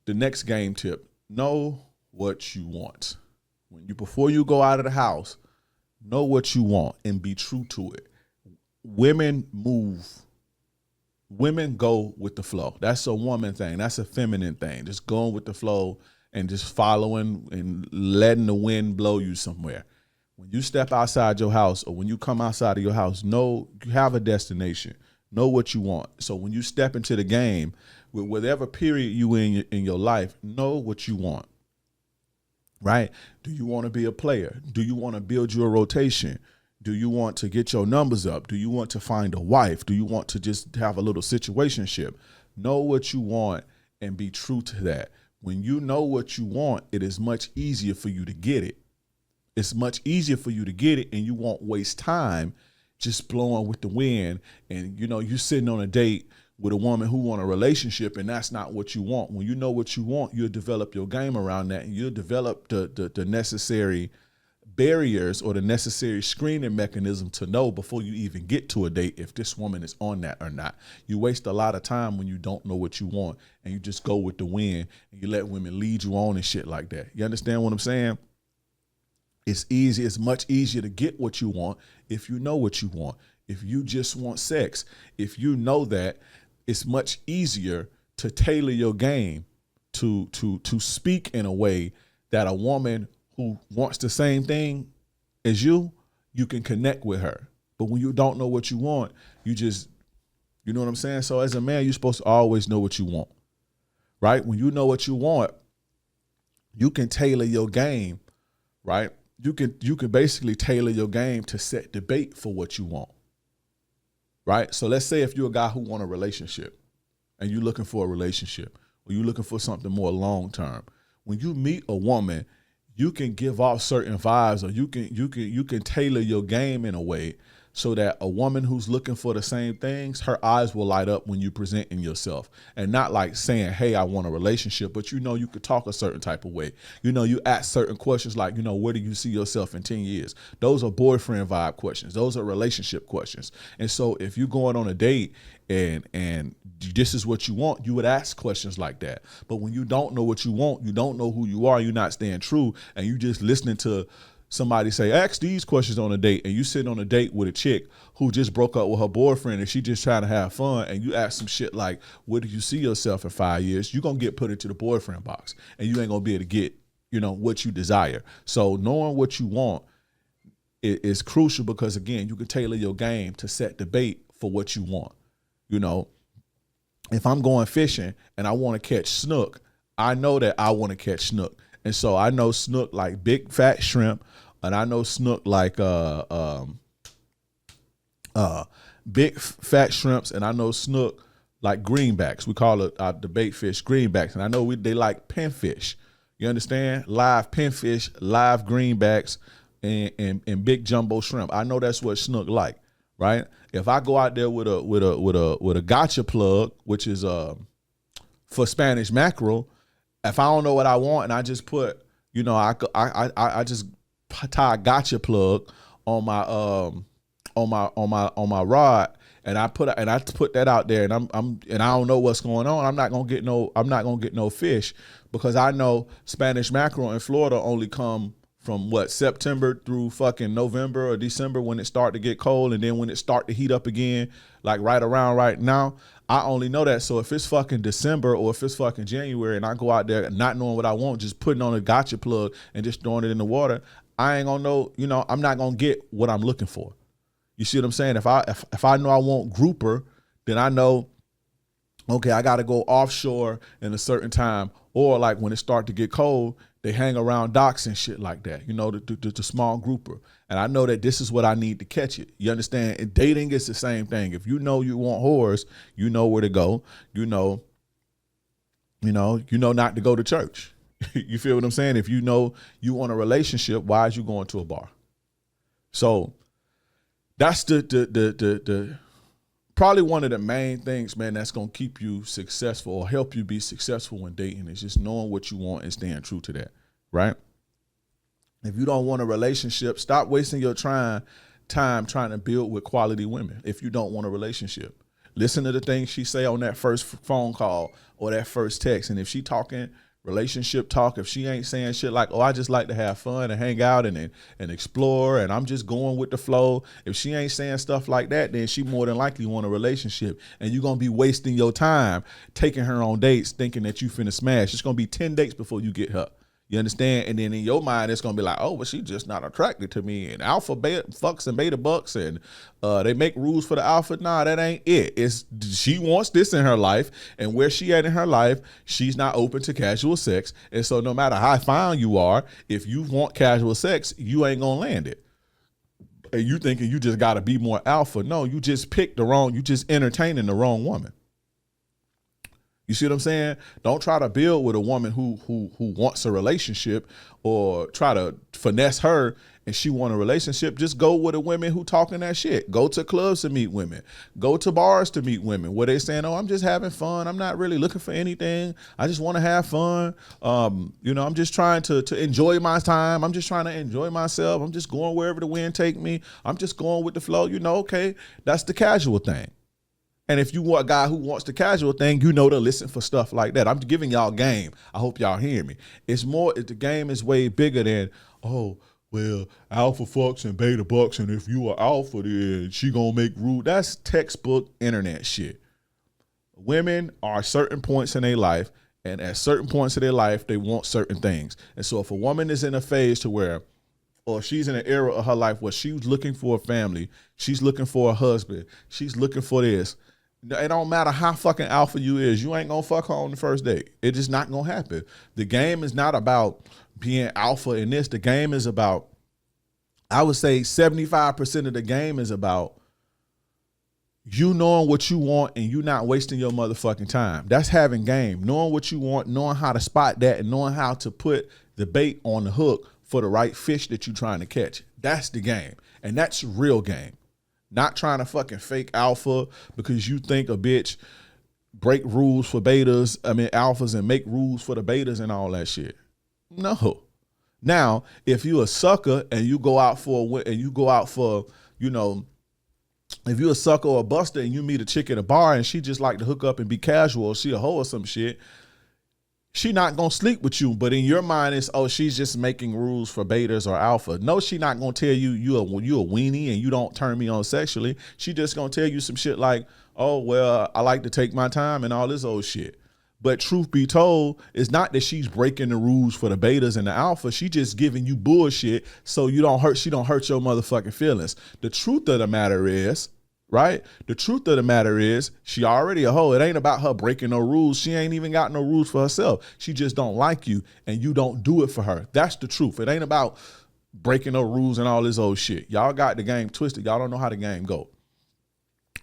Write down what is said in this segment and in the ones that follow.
the next game tip, know what you want. Before you go out of the house, know what you want and be true to it. Women go with the flow. That's a woman thing. That's a feminine thing. Just going with the flow and just following and letting the wind blow you somewhere. When you step outside your house or when you come outside of your house, know you have a destination. Know what you want. So when you step into the game, with whatever period you in your life, know what you want. Right? Do you want to be a player? Do you want to build your rotation? Do you want to get your numbers up? Do you want to find a wife? Do you want to just have a little situationship? Know what you want and be true to that. When you know what you want, it is much easier for you to get it. It's much easier for you to get it, and you won't waste time just blowing with the wind. And, you sitting on a date with a woman who want a relationship, and that's not what you want. When you know what you want, you'll develop your game around that, and you'll develop the necessary barriers or the necessary screening mechanism to know before you even get to a date if this woman is on that or not. You waste a lot of time when you don't know what you want, and you just go with the wind, and you let women lead you on and shit like that. You understand what I'm saying? It's much easier to get what you want if you know what you want. If you just want sex, if you know that, it's much easier to tailor your game to speak in a way that a woman who wants the same thing as you can connect with her. But when you don't know what you want, you know what I'm saying? So as a man, you're supposed to always know what you want, right? When you know what you want, you can tailor your game, right? You can basically tailor your game to set the bait for what you want, right? So let's say if you're a guy who want a relationship and you're looking for a relationship or you're looking for something more long-term, when you meet a woman, you can give off certain vibes, or you can tailor your game in a way so that a woman who's looking for the same things, her eyes will light up when you presenting yourself, and not like saying, hey, I want a relationship, but you could talk a certain type of way. You ask certain questions like, where do you see yourself in 10 years? Those are boyfriend vibe questions. Those are relationship questions. And so if you're going on a date and this is what you want, you would ask questions like that. But when you don't know what you want, you don't know who you are, you're not staying true, and you just listening to somebody say, ask these questions on a date, and you sitting on a date with a chick who just broke up with her boyfriend and she just trying to have fun, and you ask some shit like, where do you see yourself in 5 years? You're going to get put into the boyfriend box, and you ain't going to be able to get, what you desire. So knowing what you want is crucial because, again, you can tailor your game to set the bait for what you want. If I'm going fishing and I want to catch snook, I know that I want to catch snook. And so I know snook like big fat shrimp, and I know snook like big fat shrimps, and I know snook like greenbacks. We call it the bait fish greenbacks, and I know they like pinfish. You understand? Live pinfish, live greenbacks, and big jumbo shrimp. I know that's what snook like, right? If I go out there with a gotcha plug, which is for Spanish mackerel, if I don't know what I want and I just put, I just tie a gotcha plug on my rod, and I put that out there, and I don't know what's going on. I'm not gonna get no fish, because I know Spanish mackerel in Florida only come from September through fucking November or December, when it start to get cold, and then when it start to heat up again, like right around right now. I only know that. So if it's fucking December or if it's fucking January and I go out there not knowing what I want, just putting on a gotcha plug and just throwing it in the water, I ain't gonna know, I'm not gonna get what I'm looking for. You see what I'm saying? If I know I want grouper, then I know, okay, I gotta go offshore in a certain time, or like when it start to get cold, they hang around docks and shit like that, the small grouper. And I know that this is what I need to catch it. You understand? And dating is the same thing. If you know you want whores, you know where to go. You know not to go to church. You feel what I'm saying? If you know you want a relationship, why is you going to a bar? So that's the probably one of the main things, man, that's going to keep you successful or help you be successful when dating, is just knowing what you want and staying true to that, right? If you don't want a relationship, stop wasting your time trying to build with quality women if you don't want a relationship. Listen to the things she say on that first phone call or that first text. And if she talking relationship talk, if she ain't saying shit like, oh, I just like to have fun and hang out and explore and I'm just going with the flow, if she ain't saying stuff like that, then she more than likely want a relationship. And you're going to be wasting your time taking her on dates thinking that you finna smash. It's going to be 10 dates before you get her. You understand? And then in your mind, it's going to be like, oh, but she's just not attracted to me. And alpha beta fucks and beta bucks and they make rules for the alpha. Nah, that ain't it. It's she wants this in her life. And where she at in her life, she's not open to casual sex. And so no matter how fine you are, if you want casual sex, you ain't going to land it. And you thinking you just got to be more alpha. No, you just picked the wrong, you just entertaining the wrong woman. You see what I'm saying? Don't try to build with a woman who wants a relationship or try to finesse her and she want a relationship. Just go with the women who talking that shit. Go to clubs to meet women. Go to bars to meet women where they saying, oh, I'm just having fun. I'm not really looking for anything. I just want to have fun. I'm just trying to enjoy my time. I'm just trying to enjoy myself. I'm just going wherever the wind take me. I'm just going with the flow. Okay, that's the casual thing. And if you want a guy who wants the casual thing, to listen for stuff like that. I'm giving y'all game. I hope y'all hear me. It's more, the game is way bigger than, oh, well, alpha fucks and beta bucks, and if you are alpha, then she gonna make rules. That's textbook internet shit. Women are certain points in their life, and at certain points of their life, they want certain things. And so if a woman is in a phase to where, or she's in an era of her life where she's looking for a family, she's looking for a husband, she's looking for this, it don't matter how fucking alpha you is, you ain't gonna fuck her on the first date. It just not gonna happen. The game is not about being alpha in this. The game is about, I would say 75% of the game is about you knowing what you want and you not wasting your motherfucking time. That's having game. Knowing what you want, knowing how to spot that, and knowing how to put the bait on the hook for the right fish that you're trying to catch. That's the game. And that's real game. Not trying to fucking fake alpha because you think a bitch break rules for alphas and make rules for the betas and all that shit. No. Now, if you a sucker and you go out for, if you a sucker or a buster and you meet a chick at a bar and she just like to hook up and be casual, or she a hoe or some shit, she not gonna sleep with you, but in your mind it's, oh, she's just making rules for betas or alpha. No, she not gonna tell you you a weenie and you don't turn me on sexually. She just gonna tell you some shit like, oh, well, I like to take my time and all this old shit. But truth be told, it's not that she's breaking the rules for the betas and the alpha. She just giving you bullshit so she don't hurt your motherfucking feelings. The truth of the matter is, right? The truth of the matter is she already a hoe. It ain't about her breaking no rules. She ain't even got no rules for herself. She just don't like you and you don't do it for her. That's the truth. It ain't about breaking no rules and all this old shit. Y'all got the game twisted. Y'all don't know how the game go.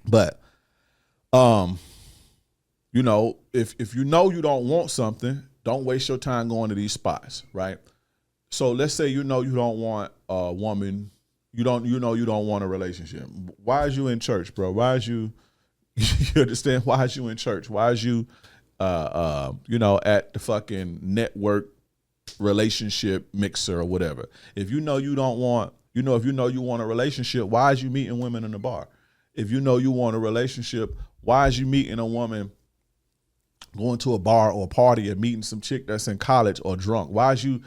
But, if you know you don't want something, don't waste your time going to these spots, right? So let's say you don't want a woman. You don't want a relationship. Why is you in church, bro? Why is you understand? Why is you in church? Why is you, at the fucking network relationship mixer or whatever? If you know you don't want, if you know you want a relationship, why is you meeting women in the bar? If you know you want a relationship, why is you meeting a woman going to a bar or a party and meeting some chick that's in college or drunk? Why is you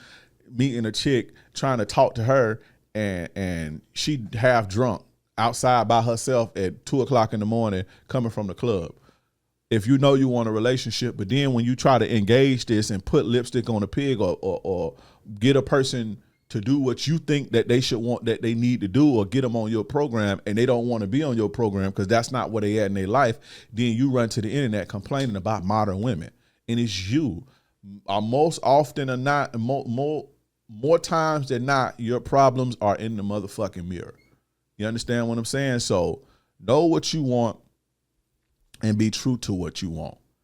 meeting a chick trying to talk to her and she half drunk outside by herself at 2:00 in the morning coming from the club? If you know you want a relationship, but then when you try to engage this and put lipstick on a pig or get a person to do what you think that they should want, that they need to do, or get them on your program and they don't want to be on your program because that's not where they at in their life, then you run to the internet complaining about modern women. And it's you. Most often than not, more times than not, your problems are in the motherfucking mirror. You understand what I'm saying? So know what you want and be true to what you want.